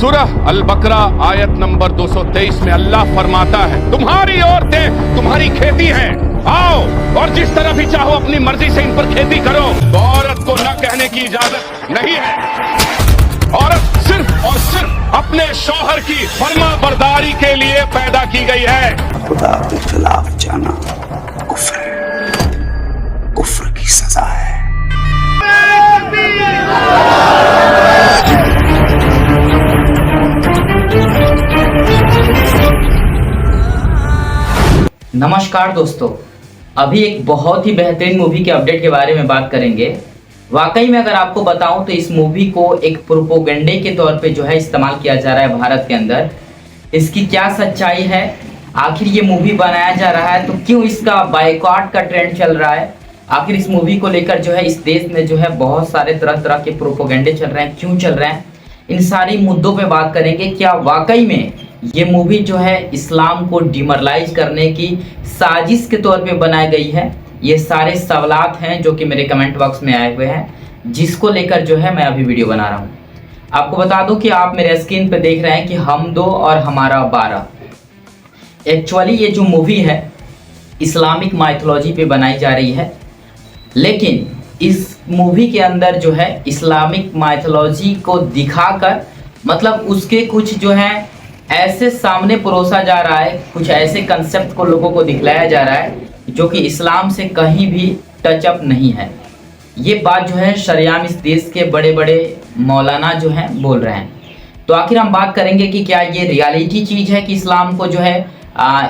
सूरह अल बकरा आयत नंबर 223 में अल्लाह फरमाता है, तुम्हारी औरतें तुम्हारी खेती हैं, आओ और जिस तरह भी चाहो अपनी मर्जी से इन पर खेती करो। तो औरत को न कहने की इजाजत नहीं है। औरत सिर्फ और सिर्फ अपने शौहर की फर्मा बरदारी के लिए पैदा की गई है। खुदा के खिलाफ जाना कुफ्र है, कुफ्र की सजा है। नमस्कार दोस्तों, अभी एक बहुत ही बेहतरीन मूवी के अपडेट के बारे में बात करेंगे। वाकई में अगर आपको बताऊं तो इस मूवी को एक प्रोपोगंडे के तौर पे जो है इस्तेमाल किया जा रहा है भारत के अंदर। इसकी क्या सच्चाई है, आखिर ये मूवी बनाया जा रहा है तो क्यों इसका बायकॉट का ट्रेंड चल रहा है, आखिर इस मूवी को लेकर जो है इस देश में जो है बहुत सारे तरह तरह के प्रोपोगंडे चल रहे हैं, क्यों चल रहे हैं, इन सारी मुद्दों पे बात करेंगे। क्या वाकई में ये मूवी जो है इस्लाम को डिमोरलाइज करने की साजिश के तौर पे बनाई गई है? ये सारे सवालात हैं जो कि मेरे कमेंट बॉक्स में आए हुए हैं, जिसको लेकर जो है मैं अभी वीडियो बना रहा हूँ। आपको बता दूं कि आप मेरे स्क्रीन पे देख रहे हैं कि हम दो और हमारा 12। एक्चुअली ये जो मूवी है इस्लामिक माइथोलॉजी पे बनाई जा रही है, लेकिन इस मूवी के अंदर जो है इस्लामिक माइथोलॉजी को दिखाकर मतलब उसके कुछ जो है ऐसे सामने परोसा जा रहा है, कुछ ऐसे कंसेप्ट को लोगों को दिखलाया जा रहा है जो कि इस्लाम से कहीं भी टचअप नहीं है। ये बात जो है शरियाम इस देश के बड़े बड़े मौलाना जो हैं बोल रहे हैं। तो आखिर हम बात करेंगे कि क्या ये रियलिटी चीज़ है कि इस्लाम को जो है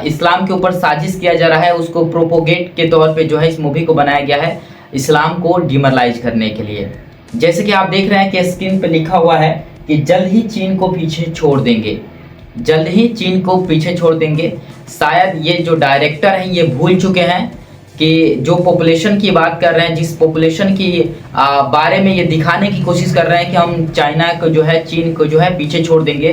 इस्लाम के ऊपर साजिश किया जा रहा है, उसको प्रोपोगेट के तौर पे जो है इस मूवी को बनाया गया है इस्लाम को डिमोरलाइज करने के लिए। जैसे कि आप देख रहे हैं कि स्क्रीन पे लिखा हुआ है कि जल्द ही चीन को पीछे छोड़ देंगे, जल्द ही चीन को पीछे छोड़ देंगे। शायद ये जो डायरेक्टर हैं ये भूल चुके हैं कि जो पॉपुलेशन की बात कर रहे हैं, जिस पॉपुलेशन की बारे में ये दिखाने की कोशिश कर रहे हैं कि हम चाइना को जो है चीन को जो है पीछे छोड़ देंगे,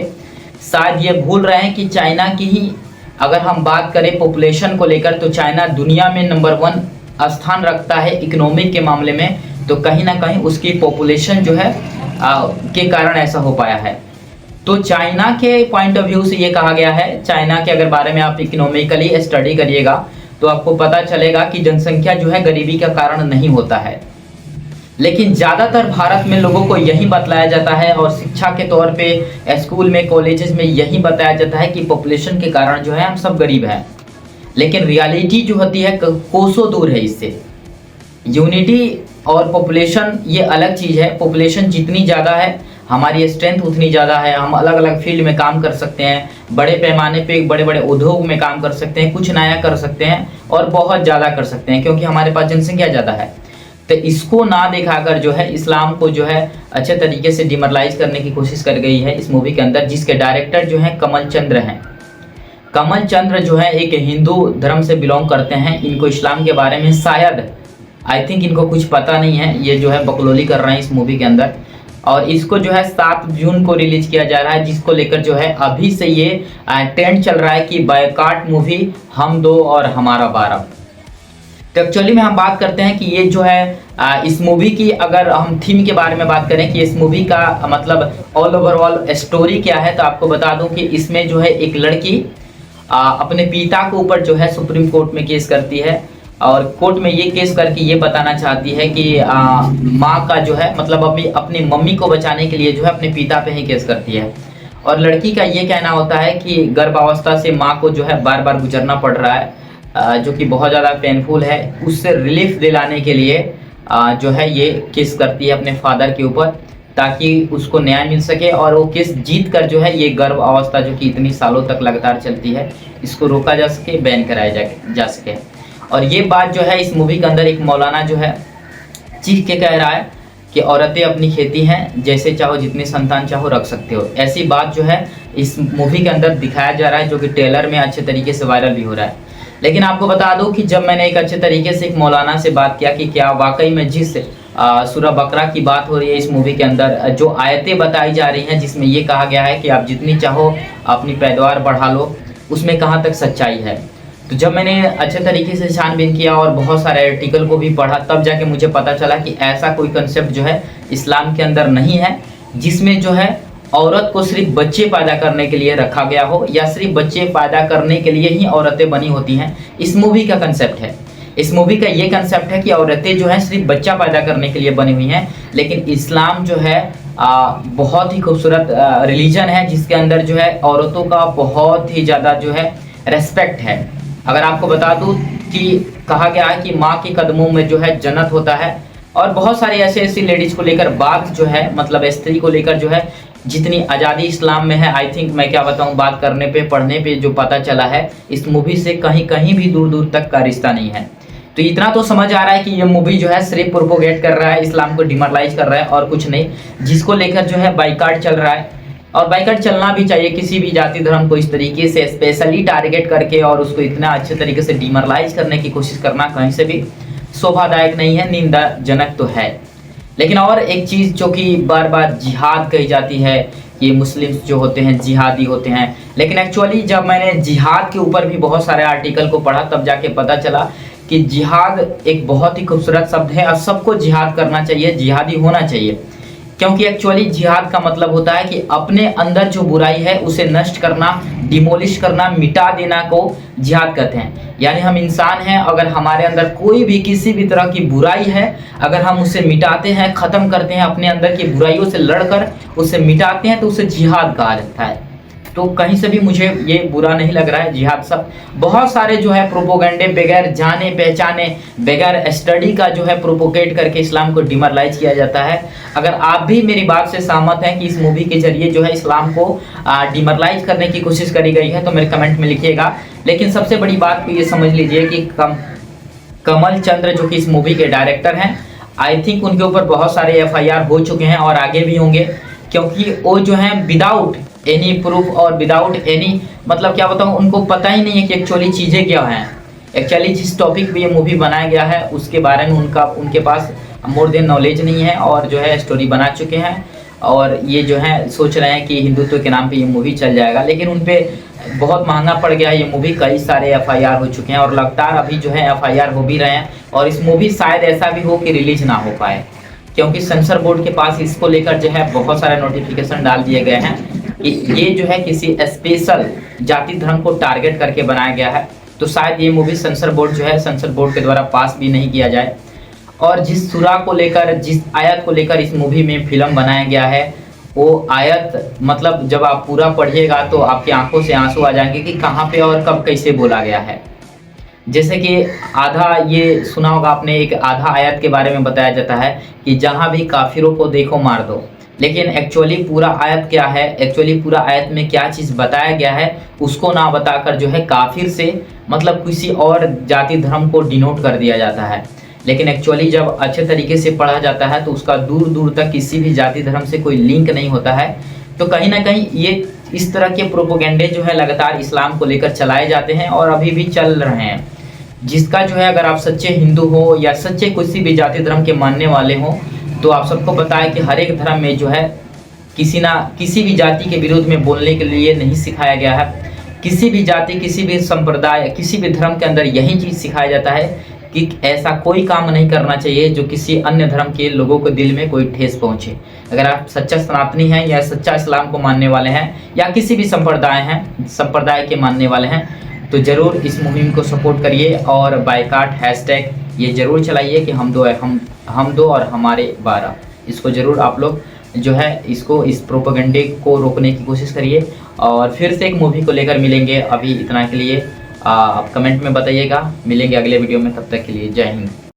शायद ये भूल रहे हैं कि चाइना की ही अगर हम बात करें पॉपुलेशन को लेकर तो चाइना दुनिया में नंबर 1 स्थान रखता है इकोनॉमिक के मामले में। तो कहीं ना कहीं उसकी पॉपुलेशन जो है के कारण ऐसा हो पाया है। तो चाइना के पॉइंट ऑफ व्यू से ये कहा गया है, चाइना के अगर बारे में आप इकोनॉमिकली स्टडी करिएगा तो आपको पता चलेगा कि जनसंख्या जो है गरीबी का कारण नहीं होता है। लेकिन ज़्यादातर भारत में लोगों को यही बतलाया जाता है और शिक्षा के तौर पे स्कूल में कॉलेजेस में यही बताया जाता है कि पॉपुलेशन के कारण जो है हम सब गरीब हैं। लेकिन रियलिटी जो होती है कोसों दूर है इससे। यूनिटी और पॉपुलेशन ये अलग चीज़ है। पॉपुलेशन जितनी ज़्यादा है हमारी स्ट्रेंथ उतनी ज़्यादा है, हम अलग अलग फील्ड में काम कर सकते हैं, बड़े पैमाने पे बड़े बड़े उद्योग में काम कर सकते हैं, कुछ नया कर सकते हैं और बहुत ज़्यादा कर सकते हैं क्योंकि हमारे पास जनसंख्या ज़्यादा है। तो इसको ना दिखाकर जो है इस्लाम को जो है अच्छे तरीके से डिमोरलाइज करने की कोशिश कर गई है इस मूवी के अंदर, जिसके डायरेक्टर जो हैं कमल चंद्र हैं। कमल चंद्र जो है एक हिंदू धर्म से बिलोंग करते हैं। इनको इस्लाम के बारे में शायद आई थिंक इनको कुछ पता नहीं है, ये जो है बकलोली कर रहे हैं इस मूवी के अंदर। और इसको जो है 7 जून को रिलीज किया जा रहा है, जिसको लेकर जो है अभी से ये ट्रेंड चल रहा है कि बायकॉट मूवी हम दो और हमारा 12। तो एक्चुअली में हम बात करते हैं कि ये जो है इस मूवी की अगर हम थीम के बारे में बात करें कि इस मूवी का मतलब ऑल ओवरऑल स्टोरी क्या है, तो आपको बता दूं कि इसमें जो है एक लड़की अपने पिता के ऊपर जो है सुप्रीम कोर्ट में केस करती है और कोर्ट में ये केस करके ये बताना चाहती है कि माँ का जो है मतलब अपनी मम्मी को बचाने के लिए जो है अपने पिता पे ही केस करती है। और लड़की का ये कहना होता है कि गर्भावस्था से माँ को जो है बार बार गुजरना पड़ रहा है, जो कि बहुत ज़्यादा पेनफुल है। उससे रिलीफ दिलाने के लिए जो है ये केस करती है अपने फादर के ऊपर ताकि उसको न्याय मिल सके और वो केस जीत कर जो है ये गर्भ अवस्था जो कि इतनी सालों तक लगातार चलती है इसको रोका जा सके, बैन कराया जा सके। और ये बात जो है इस मूवी के अंदर एक मौलाना जो है चीख के कह रहा है कि औरतें अपनी खेती हैं, जैसे चाहो जितने संतान चाहो रख सकते हो। ऐसी बात जो है इस मूवी के अंदर दिखाया जा रहा है, जो कि ट्रेलर में अच्छे तरीके से वायरल भी हो रहा है। लेकिन आपको बता दूं कि जब मैंने एक अच्छे तरीके से एक मौलाना से बात किया कि क्या वाकई में जिस सूरह बकरा की बात हो रही है इस मूवी के अंदर, जो आयतें बताई जा रही हैं जिसमें ये कहा गया है कि आप जितनी चाहो अपनी पैदावार बढ़ा लो, उसमें कहाँ तक सच्चाई है। तो जब मैंने अच्छे तरीके से छानबीन किया और बहुत सारे आर्टिकल को भी पढ़ा, तब जाके मुझे पता चला कि ऐसा कोई कंसेप्ट जो है इस्लाम के अंदर नहीं है जिसमें जो है औरत को सिर्फ बच्चे पैदा करने के लिए रखा गया हो या सिर्फ बच्चे पैदा करने के लिए ही औरतें बनी होती हैं। इस मूवी का कंसेप्ट है, इस मूवी का ये कंसेप्ट है कि औरतें जो है सिर्फ बच्चा पैदा करने के लिए बनी हुई हैं। लेकिन इस्लाम जो है बहुत ही खूबसूरत रिलीजन है जिसके अंदर जो है औरतों का बहुत ही ज़्यादा जो है रेस्पेक्ट है। अगर आपको बता दूं कि कहा गया है कि माँ के कदमों में जो है जन्नत होता है, और बहुत सारी ऐसी लेडीज को लेकर बात जो है मतलब स्त्री को लेकर जो है जितनी आज़ादी इस्लाम में है, आई थिंक मैं क्या बताऊं, बात करने पे पढ़ने पे जो पता चला है इस मूवी से कहीं कहीं भी दूर दूर तक का रिश्ता नहीं है। तो इतना तो समझ आ रहा है कि ये मूवी जो है सिर्फ प्रोपोगेट कर रहा है, इस्लाम को डिमोरलाइज कर रहा है और कुछ नहीं, जिसको लेकर जो है बाइकाट चल रहा है। और बाइकाट चलना भी चाहिए, किसी भी जाति धर्म को इस तरीके से स्पेशली टारगेट करके और उसको इतना अच्छे तरीके से डिमोरलाइज करने की कोशिश करना कहीं से भी शोभादायक नहीं है, निंदाजनक तो है। लेकिन और एक चीज़ जो कि बार बार जिहाद कही जाती है, ये मुस्लिम्स जो होते हैं जिहादी होते हैं, लेकिन एक्चुअली जब मैंने जिहाद के ऊपर भी बहुत सारे आर्टिकल को पढ़ा तब जाके पता चला कि जिहाद एक बहुत ही खूबसूरत शब्द है और सबको जिहाद करना चाहिए, जिहादी होना चाहिए। क्योंकि एक्चुअली जिहाद का मतलब होता है कि अपने अंदर जो बुराई है उसे नष्ट करना, डिमोलिश करना, मिटा देना को जिहाद कहते हैं। यानी हम इंसान हैं, अगर हमारे अंदर कोई भी किसी भी तरह की बुराई है, अगर हम उसे मिटाते हैं, ख़त्म करते हैं, अपने अंदर की बुराइयों से लड़कर उसे मिटाते हैं तो उसे जिहाद कहा जाता है। तो कहीं से भी मुझे ये बुरा नहीं लग रहा है जिहाद सब। बहुत सारे जो है प्रोपोगंडे बगैर जाने पहचाने, बगैर स्टडी का जो है प्रोपोगेट करके इस्लाम को डिमोरलाइज किया जाता है। अगर आप भी मेरी बात से सहमत हैं कि इस मूवी के जरिए जो है इस्लाम को डिमोरलाइज करने की कोशिश करी गई है तो मेरे कमेंट में लिखिएगा। लेकिन सबसे बड़ी बात को ये समझ लीजिए कि कमल चंद्र जो कि इस मूवी के डायरेक्टर हैं, आई थिंक उनके ऊपर बहुत सारे FIR हो चुके हैं और आगे भी होंगे, क्योंकि वो जो है विदाउट एनी प्रूफ और विदाउट एनी मतलब क्या बताऊँ, उनको पता ही नहीं है कि एक्चुअली चीज़ें क्या हैं। एक्चुअली जिस टॉपिक पे ये मूवी बनाया गया है उसके बारे में उनके पास मोर देन नॉलेज नहीं है और जो है स्टोरी बना चुके हैं और ये जो है सोच रहे हैं कि हिंदुत्व के नाम पे ये मूवी चल जाएगा। लेकिन उन पे बहुत महंगा पड़ गया है ये मूवी, कई सारे FIR हो चुके हैं और लगातार अभी जो है FIR हो भी रहे हैं और इस मूवी शायद ऐसा भी हो कि रिलीज ना हो पाए, क्योंकि सेंसर बोर्ड के पास इसको लेकर जो है बहुत सारे नोटिफिकेशन डाल दिए गए हैं कि ये जो है किसी स्पेशल जाति धर्म को टारगेट करके बनाया गया है। तो शायद ये मूवी सेंसर बोर्ड जो है सेंसर बोर्ड के द्वारा पास भी नहीं किया जाए। और जिस सूरा को लेकर, जिस आयत को लेकर इस मूवी में फिल्म बनाया गया है, वो आयत मतलब जब आप पूरा पढ़िएगा तो आपकी आंखों से आंसू आ जाएंगे कि कहाँ पे और कब कैसे बोला गया है। जैसे कि आधा ये सुना होगा आपने, एक आधा आयत के बारे में बताया जाता है कि जहाँ भी काफिरों को देखो मार दो। लेकिन एक्चुअली पूरा आयत क्या है, एक्चुअली पूरा आयत में क्या चीज़ बताया गया है उसको ना बताकर जो है काफिर से मतलब किसी और जाति धर्म को डिनोट कर दिया जाता है। लेकिन एक्चुअली जब अच्छे तरीके से पढ़ा जाता है तो उसका दूर दूर तक किसी भी जाति धर्म से कोई लिंक नहीं होता है। तो कहीं ना कहीं ये इस तरह के प्रोपोगेंडे जो है लगातार इस्लाम को लेकर चलाए जाते हैं और अभी भी चल रहे हैं, जिसका जो है अगर आप सच्चे हिंदू हो या सच्चे किसी भी जाति धर्म के मानने वाले हो तो आप सबको पता है कि हर एक धर्म में जो है किसी भी जाति के विरोध में बोलने के लिए नहीं सिखाया गया है। किसी भी जाति, किसी भी संप्रदाय, किसी भी धर्म के अंदर यही चीज़ सिखाया जाता है कि ऐसा कोई काम नहीं करना चाहिए जो किसी अन्य धर्म के लोगों को दिल में कोई ठेस पहुंचे। अगर आप सच्चा सनातनी हैं या सच्चा इस्लाम को मानने वाले हैं या किसी भी संप्रदाय के मानने वाले हैं तो ज़रूर इस मुहिम को सपोर्ट करिए और बायकाट हैशटैग ये ज़रूर चलाइए कि हम दो और हमारे 12। इसको ज़रूर आप लोग जो है इस प्रोपेगेंडे को रोकने की कोशिश करिए। और फिर से एक मूवी को लेकर मिलेंगे, अभी इतना के लिए आप कमेंट में बताइएगा। मिलेंगे अगले वीडियो में, तब तक के लिए जय हिंद।